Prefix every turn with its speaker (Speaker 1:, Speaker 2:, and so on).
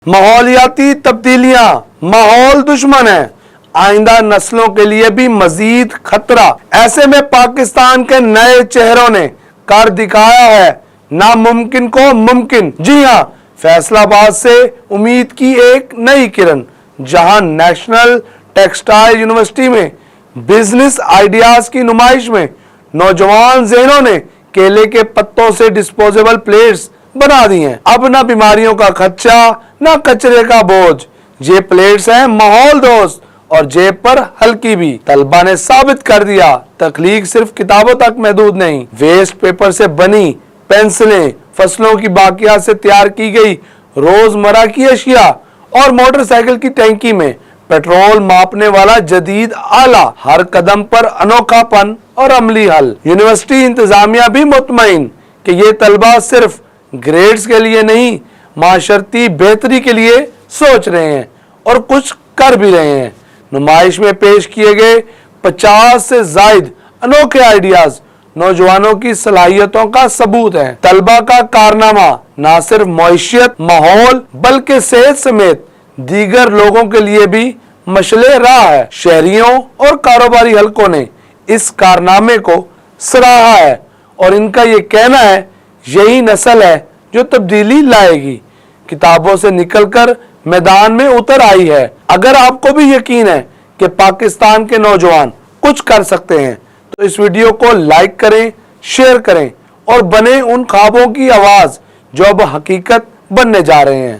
Speaker 1: ماحولیاتی تبدیلیاں ماحول دشمن ہیں، آئندہ نسلوں کے لیے بھی مزید خطرہ۔ ایسے میں پاکستان کے نئے چہروں نے کر دکھایا ہے ناممکن کو ممکن۔ جی ہاں، فیصل آباد سے امید کی ایک نئی کرن، جہاں نیشنل ٹیکسٹائل یونیورسٹی میں بزنس آئیڈیاز کی نمائش میں نوجوان ذہنوں نے کیلے کے پتوں سے ڈسپوزیبل پلیٹس بنا دی ہیں۔ اب نہ بیماریوں کا خدشہ، نہ کچرے کا بوجھ، یہ پلیٹس ہیں ماحول دوست اور جیب پر ہلکی بھی۔ طلبہ نے ثابت کر دیا تخلیق صرف کتابوں تک محدود نہیں۔ ویسٹ پیپر سے بنی پینسلیں، فصلوں کی باقیات سے تیار کی گئی روزمرہ کی اشیاء اور موٹر سائیکل کی ٹینکی میں پیٹرول ماپنے والا جدید آلہ، ہر قدم پر انوکھا پن اور عملی حل۔ یونیورسٹی انتظامیہ بھی مطمئن کہ یہ طلبہ صرف گریڈز کے لیے نہیں، معاشرتی بہتری کے لیے سوچ رہے ہیں اور کچھ کر بھی رہے ہیں۔ نمائش میں پیش کیے گئے 50 سے زائد انوکھے آئیڈیاز نوجوانوں کی صلاحیتوں کا ثبوت ہیں۔ طلبہ کا کارنامہ نہ صرف معیشت، ماحول بلکہ صحت سمیت دیگر لوگوں کے لیے بھی مشعل راہ ہے۔ شہریوں اور کاروباری حلقوں نے اس کارنامے کو سراہا ہے اور ان کا یہ کہنا ہے یہی نسل ہے جو تبدیلی لائے گی، کتابوں سے نکل کر میدان میں اتر آئی ہے۔ اگر آپ کو بھی یقین ہے کہ پاکستان کے نوجوان کچھ کر سکتے ہیں تو اس ویڈیو کو لائک کریں، شیئر کریں اور بنیں ان خوابوں کی آواز جو اب حقیقت بننے جا رہے ہیں۔